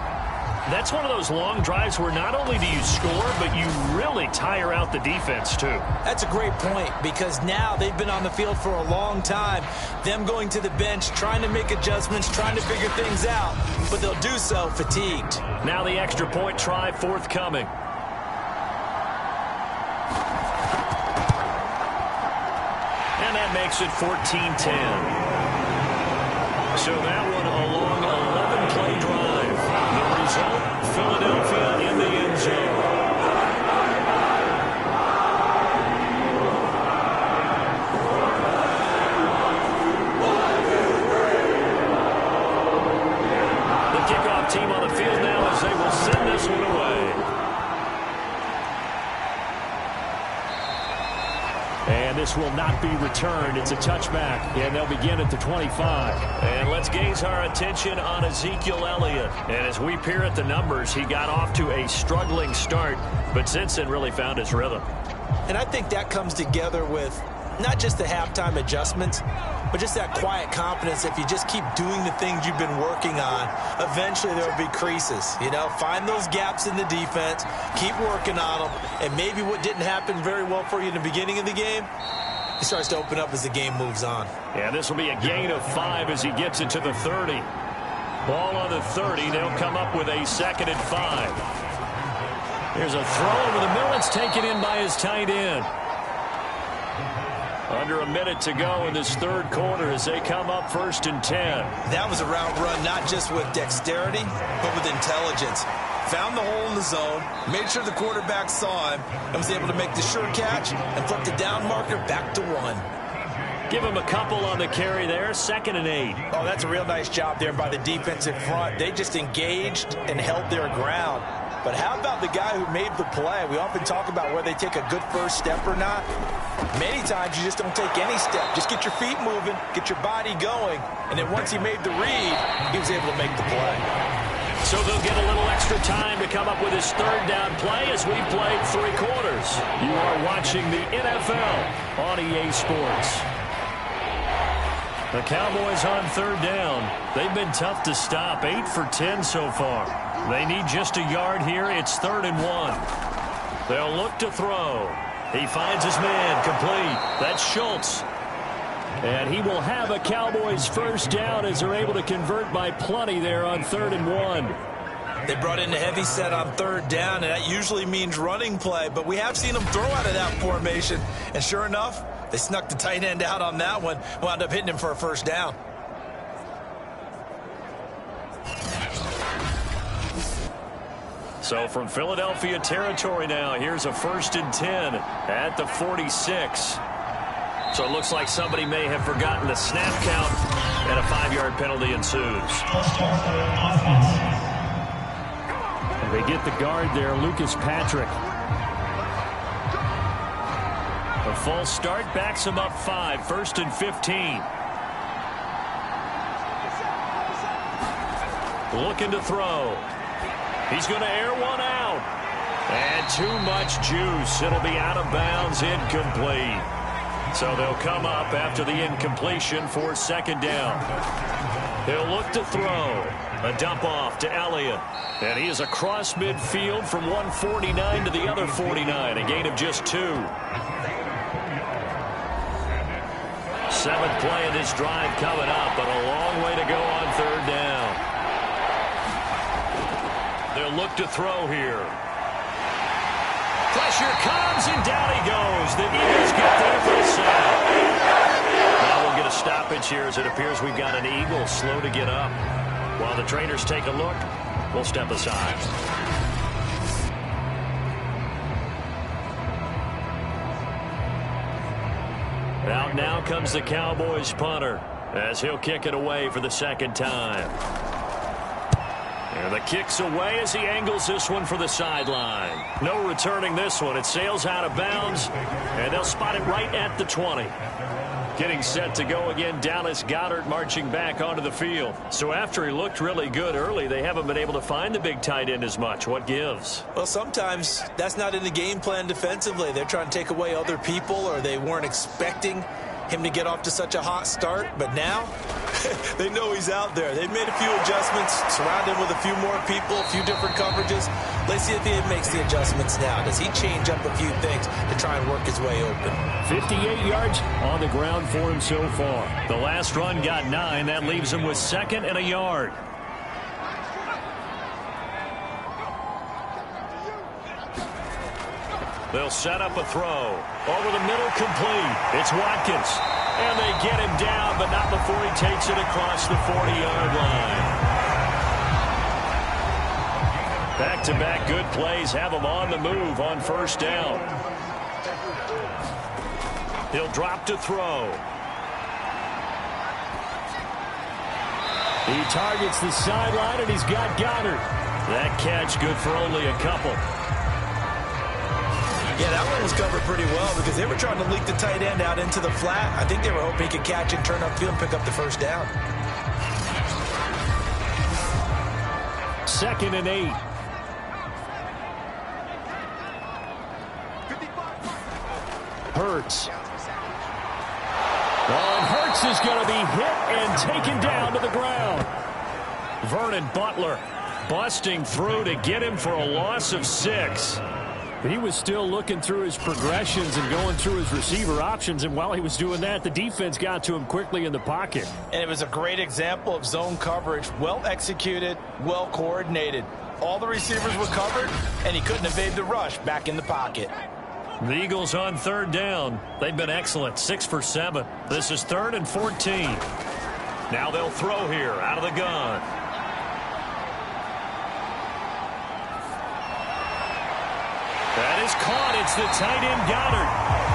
That's one of those long drives where not only do you score, but you really tire out the defense, too. That's a great point because now they've been on the field for a long time. Them going to the bench, trying to make adjustments, trying to figure things out, but they'll do so fatigued. Now the extra point try forthcoming. And that makes it 14-10. So that one a long 11-play drive. The result, Philadelphia in the end zone. The kickoff team on the field now as they will send this one away. And this will not be returned. It's a touchback, and they'll begin at the 25. And let's gaze our attention on Ezekiel Elliott. And as we peer at the numbers, he got off to a struggling start, but since then really found his rhythm. And I think that comes together with not just the halftime adjustments, but just that quiet confidence. If you just keep doing the things you've been working on, eventually there will be creases. You know, find those gaps in the defense, keep working on them, and maybe what didn't happen very well for you in the beginning of the game, it starts to open up as the game moves on. Yeah, this will be a gain of 5 as he gets it to the 30. Ball on the 30. They'll come up with a 2nd and 5. There's a throw over the middle. It's taken in by his tight end. Under a minute to go in this third quarter as they come up 1st and 10. That was a route run not just with dexterity, but with intelligence. Found the hole in the zone, made sure the quarterback saw him, and was able to make the sure catch and flip the down marker back to 1. Give him a couple on the carry there, 2nd and 8. Oh, that's a real nice job there by the defensive front. They just engaged and held their ground. But how about the guy who made the play? We often talk about whether they take a good first step or not. Many times you just don't take any step. Just get your feet moving, get your body going, and then once he made the read, he was able to make the play. So they'll get a little extra time to come up with his third down play as we played 3 quarters. You are watching the NFL on EA Sports. The Cowboys on 3rd down. They've been tough to stop, 8 for 10 so far. They need just a yard here. It's 3rd and 1. They'll look to throw. He finds his man complete. That's Schultz. And he will have a Cowboys first down as they're able to convert by plenty there on 3rd and 1. They brought in a heavy set on 3rd down, and that usually means running play, but we have seen them throw out of that formation. And sure enough, they snuck the tight end out on that one, wound up hitting him for a first down. So from Philadelphia territory now, here's a 1st and 10 at the 46. So it looks like somebody may have forgotten the snap count, and a 5-yard penalty ensues. And they get the guard there, Lucas Patrick. A false start backs him up 5, 1st and 15. Looking to throw. He's going to air one out. And too much juice. It'll be out of bounds, incomplete. So they'll come up after the incompletion for 2nd down. He'll look to throw. A dump off to Elliott. And he is across midfield from 149 to the other 49. A gain of just 2. 7th play in this drive coming up, but a long way to go on 3rd down. They'll look to throw here. Pressure comes, and down he goes. The Eagles get there for a sack. Now we'll get a stoppage here as it appears we've got an Eagle slow to get up. While the trainers take a look, we'll step aside. Out now comes the Cowboys punter as he'll kick it away for the 2nd time. And the kick's away as he angles this one for the sideline. No returning this one. It sails out of bounds, and they'll spot it right at the 20. Getting set to go again, Dallas Goedert marching back onto the field. So after he looked really good early, they haven't been able to find the big tight end as much. What gives? Well, sometimes that's not in the game plan defensively. They're trying to take away other people, or they weren't expecting him to get off to such a hot start. But now they know he's out there. They've made a few adjustments, surrounded him with a few more people, a few different coverages. Let's see if he makes the adjustments now. Does he change up a few things to try and work his way open? 58 yards on the ground for him so far. The last run got 9. That leaves him with 2nd and a yard. They'll set up a throw. Over the middle, complete. It's Watkins. And they get him down, but not before he takes it across the 40-yard line. Back-to-back good plays have him on the move on 1st down. He'll drop to throw. He targets the sideline, and he's got Goddard. That catch good for only a couple. Yeah, that one was covered pretty well because they were trying to leak the tight end out into the flat. I think they were hoping he could catch and turn upfield and pick up the first down. 2nd and 8. Hurts. Oh, and Hurts is going to be hit and taken down to the ground. Vernon Butler busting through to get him for a loss of 6. He was still looking through his progressions and going through his receiver options, and while he was doing that, the defense got to him quickly in the pocket. And it was a great example of zone coverage. Well executed, well coordinated. All the receivers were covered, and he couldn't evade the rush back in the pocket. The Eagles on third down. They've been excellent, 6 for 7. This is 3rd and 14. Now they'll throw here out of the gun. That is caught. It's the tight end Goddard.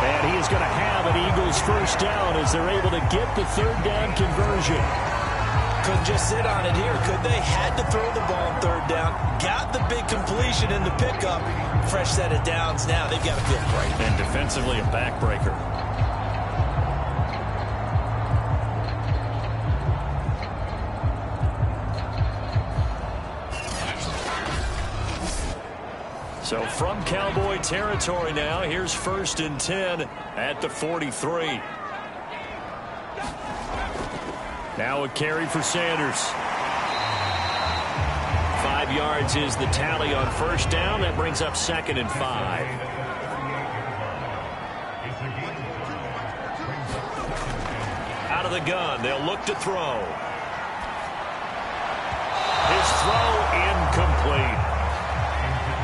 And he is going to have an Eagles first down as they're able to get the third down conversion. Couldn't just sit on it here, could they? Had to throw the ball on third down. Got the big completion in the pickup. Fresh set of downs now. They've got to feel great. And defensively a backbreaker. So from Cowboy territory now, here's 1st and 10 at the 43. Now a carry for Sanders. 5 yards is the tally on first down. That brings up 2nd and 5. Out of the gun, they'll look to throw. His throw incomplete.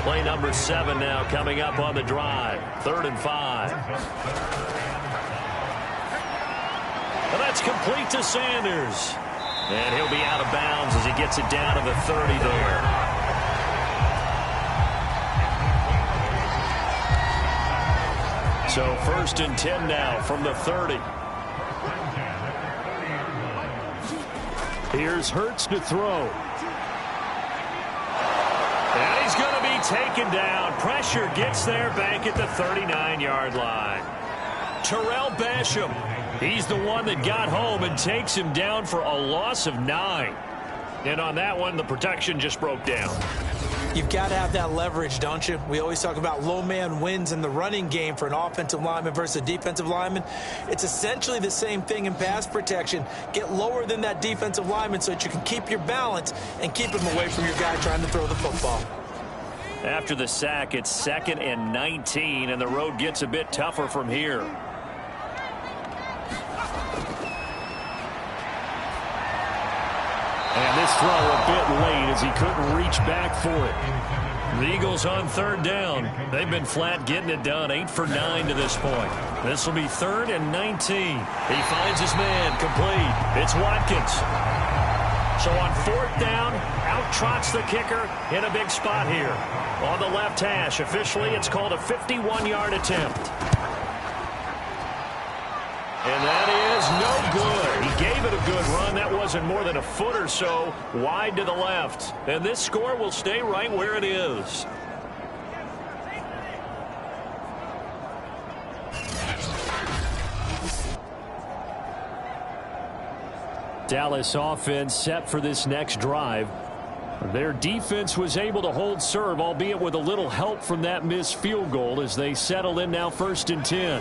Play number 7 now coming up on the drive. 3rd and 5. And that's complete to Sanders. And he'll be out of bounds as he gets it down to the 30 there. So 1st and 10 now from the 30. Here's Hurts to throw. And he's going to be taken down. Pressure gets there back at the 39-yard line. Terrell Basham. He's the one that got home and takes him down for a loss of 9. And on that one, the protection just broke down. You've got to have that leverage, don't you? We always talk about low man wins in the running game for an offensive lineman versus a defensive lineman. It's essentially the same thing in pass protection. Get lower than that defensive lineman so that you can keep your balance and keep him away from your guy trying to throw the football. After the sack, it's 2nd and 19, and the road gets a bit tougher from here. And this throw a bit late as he couldn't reach back for it. The Eagles on third down. They've been flat getting it done. 8 for 9 to this point. This will be 3rd and 19. He finds his man complete. It's Watkins. So on 4th down, out trots the kicker in a big spot here. On the left hash, officially it's called a 51-yard attempt. And that is no good. He gave it a good run. That wasn't more than a foot or so wide to the left. And this score will stay right where it is. Dallas offense set for this next drive. Their defense was able to hold serve, albeit with a little help from that missed field goal as they settle in now 1st and 10.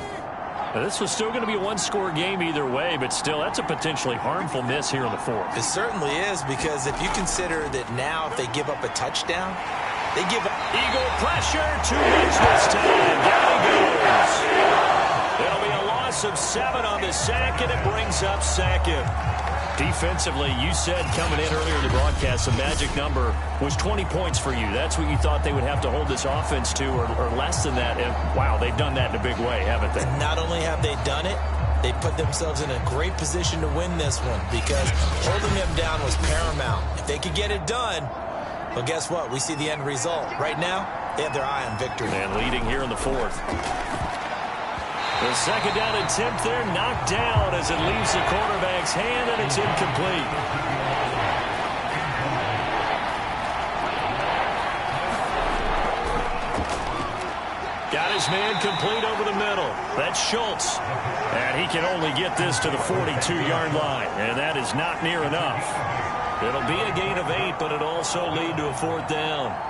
Now, this was still going to be a one-score game either way, but still, that's a potentially harmful miss here in the 4th. It certainly is, because if you consider that now if they give up a touchdown, they give up. Eagle pressure, 2 minutes this time. Down he goes. It'll be a loss of 7 on the sack, and it brings up 2nd. Defensively, you said coming in earlier in the broadcast, the magic number was 20 points for you. That's what you thought they would have to hold this offense to, or less than that. And, wow, they've done that in a big way, haven't they? And not only have they done it, they put themselves in a great position to win this one, because holding them down was paramount. If they could get it done, well, guess what? We see the end result. Right now, they have their eye on victory. And leading here in the 4th. The 2nd down attempt there knocked down as it leaves the quarterback's hand, and it's incomplete. Got his man complete over the middle. That's Schultz. And he can only get this to the 42-yard line, and that is not near enough. It'll be a gain of 8, but it'll also lead to a 4th down.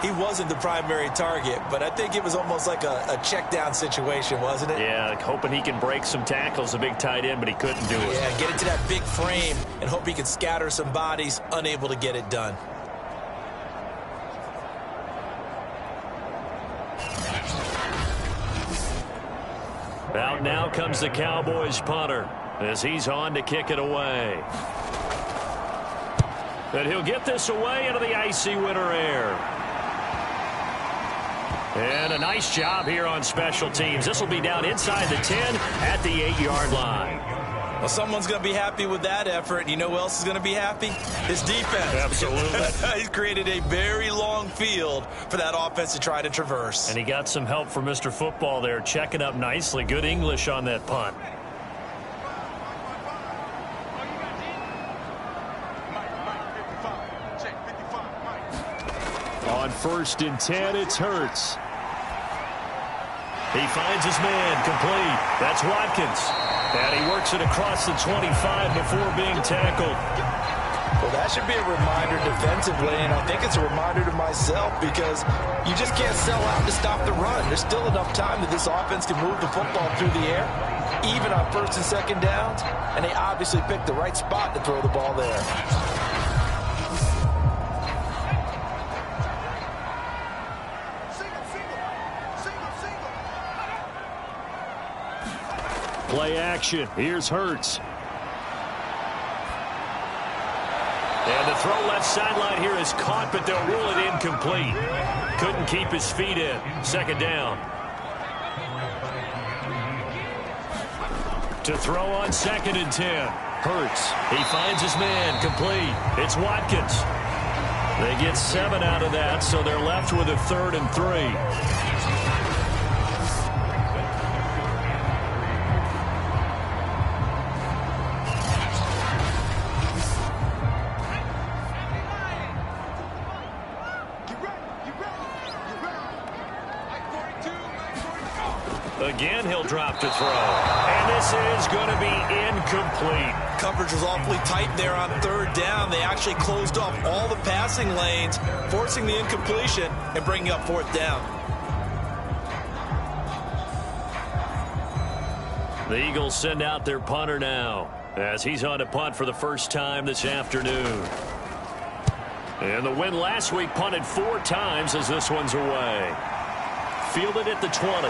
He wasn't the primary target, but I think it was almost like a check down situation, wasn't it? Yeah, hoping he can break some tackles, a big tight end, but he couldn't do it. Yeah, get into that big frame and hope he can scatter some bodies, unable to get it done. Out now comes the Cowboys punter as he's on to kick it away. But he'll get this away into the icy winter air. And a nice job here on special teams. This will be down inside the 10 at the 8-yard line. Well, someone's going to be happy with that effort. You know who else is going to be happy? His defense. Absolutely. He's created a very long field for that offense to try to traverse. And he got some help from Mr. Football there, checking up nicely. Good English on that punt. On 1st and 10, it's Hurts. He finds his man, complete. That's Watkins. And he works it across the 25 before being tackled. Well, that should be a reminder defensively, and I think it's a reminder to myself because you just can't sell out to stop the run. There's still enough time that this offense can move the football through the air, even on 1st and 2nd downs, and they obviously picked the right spot to throw the ball there. Play action. Here's Hurts. And the throw left sideline here is caught, but they'll rule it incomplete. Couldn't keep his feet in. 2nd down. To throw on 2nd and 10. Hurts. He finds his man. Complete. It's Watkins. They get 7 out of that, so they're left with a 3rd and 3. Again, he'll drop to throw. And this is going to be incomplete. Coverage was awfully tight there on 3rd down. They actually closed off all the passing lanes, forcing the incompletion and bringing up 4th down. The Eagles send out their punter now as he's on to punt for the first time this afternoon. And the win last week punted 4 times as this one's away. Fielded at the 20.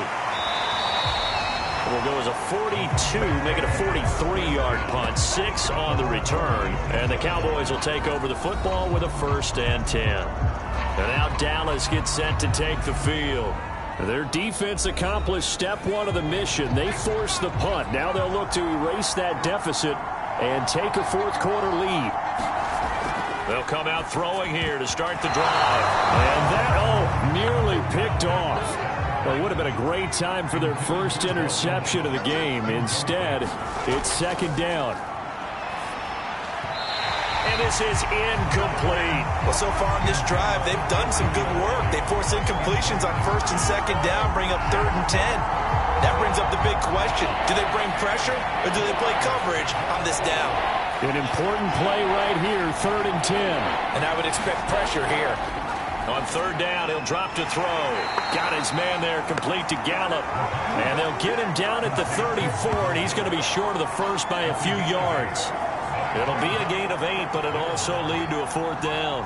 Will go as a 42, make it a 43-yard punt. 6 on the return. And the Cowboys will take over the football with a 1st and 10. And now Dallas gets set to take the field. Their defense accomplished step 1 of the mission. They forced the punt. Now they'll look to erase that deficit and take a 4th quarter lead. They'll come out throwing here to start the drive. And that, nearly picked off. Well, it would have been a great time for their first interception of the game. Instead, it's 2nd down. And this is incomplete. Well, so far in this drive, they've done some good work. They force incompletions on 1st and 2nd down, bring up 3rd and 10. That brings up the big question. Do they bring pressure or do they play coverage on this down? An important play right here, 3rd and 10. And I would expect pressure here. On 3rd down, he'll drop to throw. Got his man there, complete to Gallup. And they'll get him down at the 34, and he's going to be short of the first by a few yards. It'll be a gain of 8, but it'll also lead to a 4th down.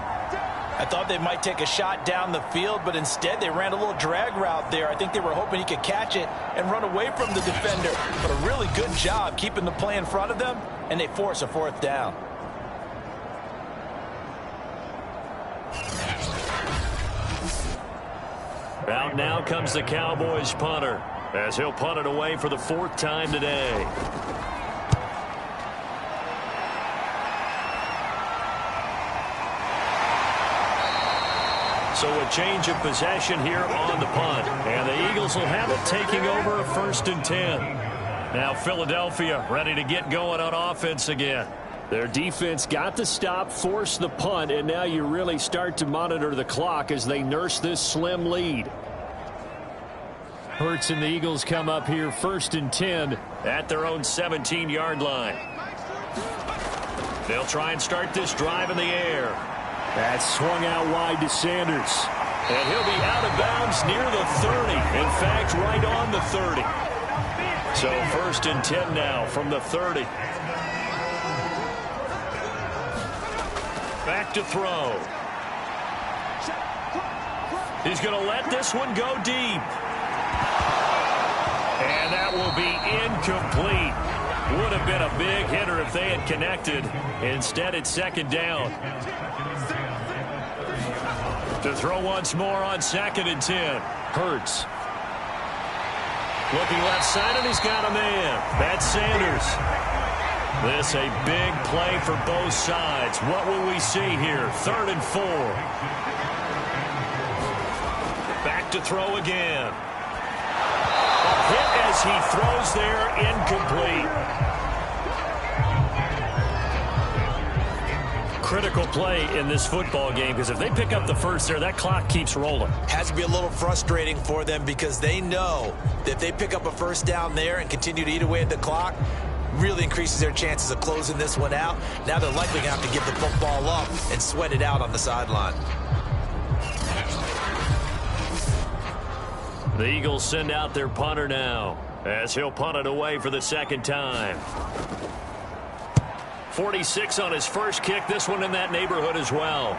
I thought they might take a shot down the field, but instead they ran a little drag route there. I think they were hoping he could catch it and run away from the defender. But a really good job keeping the play in front of them, and they force a 4th down. Out now comes the Cowboys punter as he'll punt it away for the 4th time today. So a change of possession here on the punt. And the Eagles will have it taking over a 1st and 10. Now Philadelphia ready to get going on offense again. Their defense got the stop, forced the punt, and now you really start to monitor the clock as they nurse this slim lead. Hurts and the Eagles come up here 1st and 10 at their own 17-yard line. They'll try and start this drive in the air. That's swung out wide to Sanders. And he'll be out of bounds near the 30. In fact, right on the 30. So 1st and 10 now from the 30. Back to throw. He's going to let this one go deep. And that will be incomplete. Would have been a big hitter if they had connected. Instead, it's 2nd down. To throw once more on 2nd and 10. Hurts. Looking left side, and he's got a man. That's Sanders. This a big play for both sides. What will we see here? 3rd and 4. Back to throw again. A hit as he throws there, incomplete. Critical play in this football game, because if they pick up the first there, that clock keeps rolling. Has to be a little frustrating for them because they know that if they pick up a first down there and continue to eat away at the clock, really increases their chances of closing this one out. Now they're likely going to have to give the football up and sweat it out on the sideline. The Eagles send out their punter now as he'll punt it away for the 2nd time. 46 on his first kick. This one in that neighborhood as well.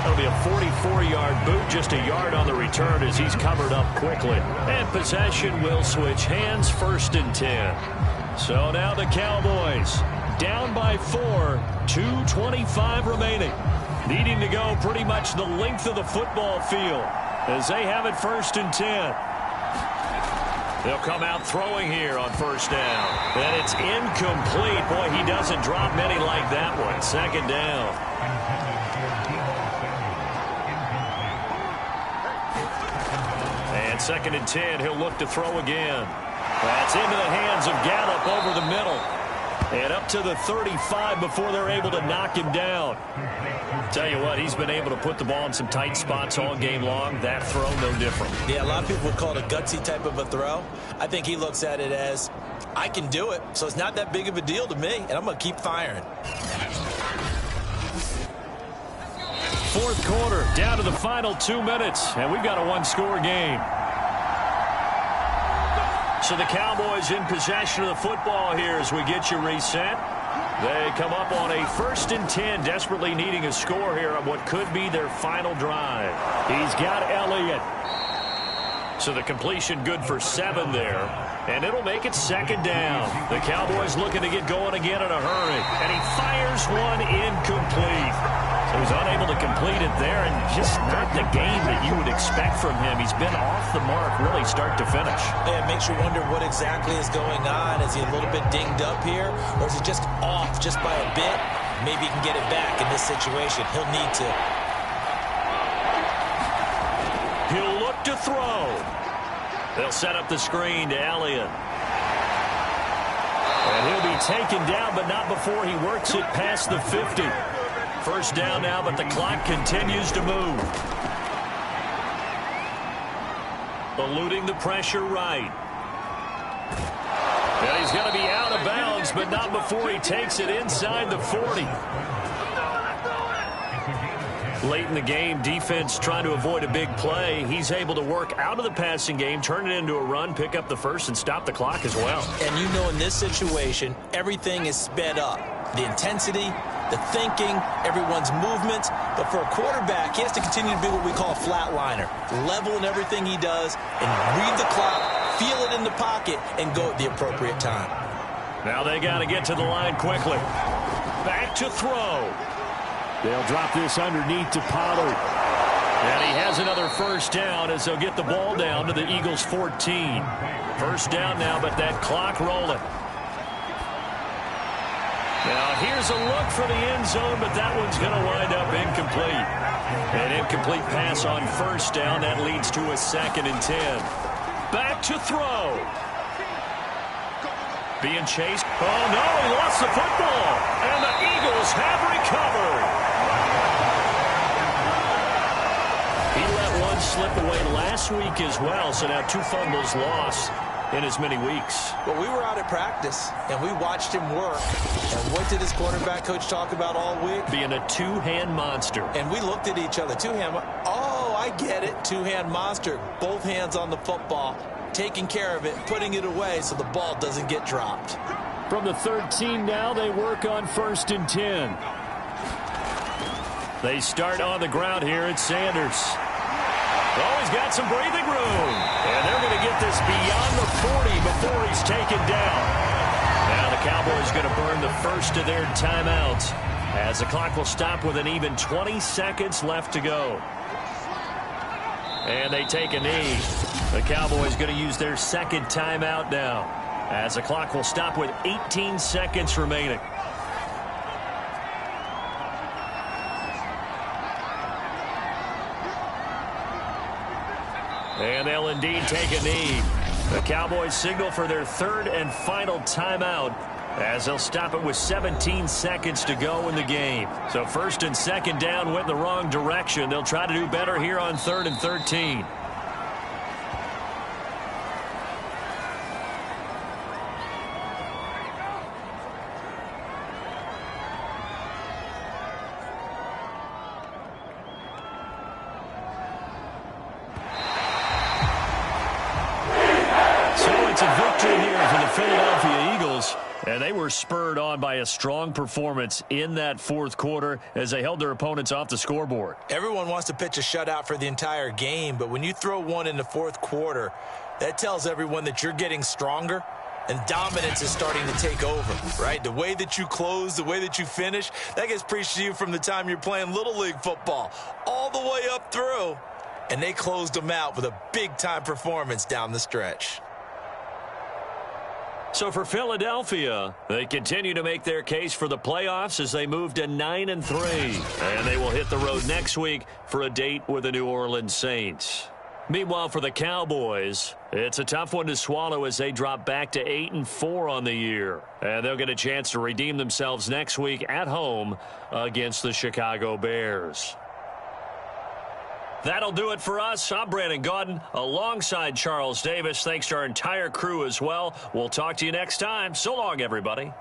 That'll be a 44-yard boot, just a yard on the return as he's covered up quickly. And possession will switch hands, 1st and 10. So now the Cowboys down by 4, 2:25 remaining. Needing to go pretty much the length of the football field as they have it 1st and 10. They'll come out throwing here on 1st down. And it's incomplete. Boy, he doesn't drop many like that one. 2nd down. And 2nd and 10, he'll look to throw again. That's into the hands of Gallup over the middle. And up to the 35 before they're able to knock him down. Tell you what, he's been able to put the ball in some tight spots all game long. That throw, no different. Yeah, a lot of people would call it a gutsy type of a throw. I think he looks at it as, I can do it, so it's not that big of a deal to me, and I'm going to keep firing. 4th quarter, down to the final 2 minutes, and we've got a one-score game. So the Cowboys in possession of the football here as we get you reset. They come up on a 1st and 10, desperately needing a score here on what could be their final drive. He's got Elliott. So the completion good for 7 there. And it'll make it 2nd down. The Cowboys looking to get going again in a hurry. And he fires one incomplete. So he's unable to complete it there, and just not the game that you would expect from him. He's been off the mark really start to finish. Yeah, it makes you wonder what exactly is going on. Is he a little bit dinged up here, or is he just off just by a bit? Maybe he can get it back in this situation. He'll need to. He'll look to throw. They'll set up the screen to Elliott. And he'll be taken down, but not before he works it past the 50. 1st down now, but the clock continues to move. Eluding the pressure right. And he's going to be out of bounds, but not before he takes it inside the 40. Late in the game, defense trying to avoid a big play. He's able to work out of the passing game, turn it into a run, pick up the first, and stop the clock as well. And you know in this situation, everything is sped up. The intensity, the thinking, everyone's movements. But for a quarterback, he has to continue to be what we call a flatliner. Level in everything he does and read the clock, feel it in the pocket, and go at the appropriate time. Now they got to get to the line quickly. Back to throw. They'll drop this underneath to Pollard. And he has another 1st down as they'll get the ball down to the Eagles' 14. 1st down now, but that clock rolling. Now here's a look for the end zone, but that one's going to wind up incomplete. An incomplete pass on 1st down. That leads to a 2nd and 10. Back to throw. Being chased. Oh, no, he lost the football. And the Eagles have recovered. He let one slip away last week as well, so now 2 fumbles lost in as many weeks. Well, we were out at practice, and we watched him work. And what did his quarterback coach talk about all week? Being a 2-hand monster. And we looked at each other. 2-hand. Oh, I get it. 2-hand monster. Both hands on the football, taking care of it, putting it away so the ball doesn't get dropped. From the 13 now, they work on 1st and 10. They start on the ground here at Sanders. Oh, he's got some breathing room. And they're going to get this beyond the 40 before he's taken down. Now the Cowboys going to burn the first of their timeouts as the clock will stop with an even 20 seconds left to go. And they take a knee. The Cowboys going to use their second timeout now, as the clock will stop with 18 seconds remaining. And they'll indeed take a knee. The Cowboys signal for their third and final timeout, as they'll stop it with 17 seconds to go in the game. So first and second down went the wrong direction. They'll try to do better here on 3rd and 13. And they were spurred on by a strong performance in that fourth quarter as they held their opponents off the scoreboard. Everyone wants to pitch a shutout for the entire game, but when you throw one in the fourth quarter, that tells everyone that you're getting stronger and dominance is starting to take over, right? The way that you close, the way that you finish, that gets preached to you from the time you're playing Little League football all the way up through. And they closed them out with a big-time performance down the stretch. So for Philadelphia, they continue to make their case for the playoffs as they move to 9-3. And they will hit the road next week for a date with the New Orleans Saints. Meanwhile, for the Cowboys, it's a tough one to swallow as they drop back to 8-4 on the year. And they'll get a chance to redeem themselves next week at home against the Chicago Bears. That'll do it for us. I'm Brandon Gaudin alongside Charles Davis. Thanks to our entire crew as well. We'll talk to you next time. So long, everybody.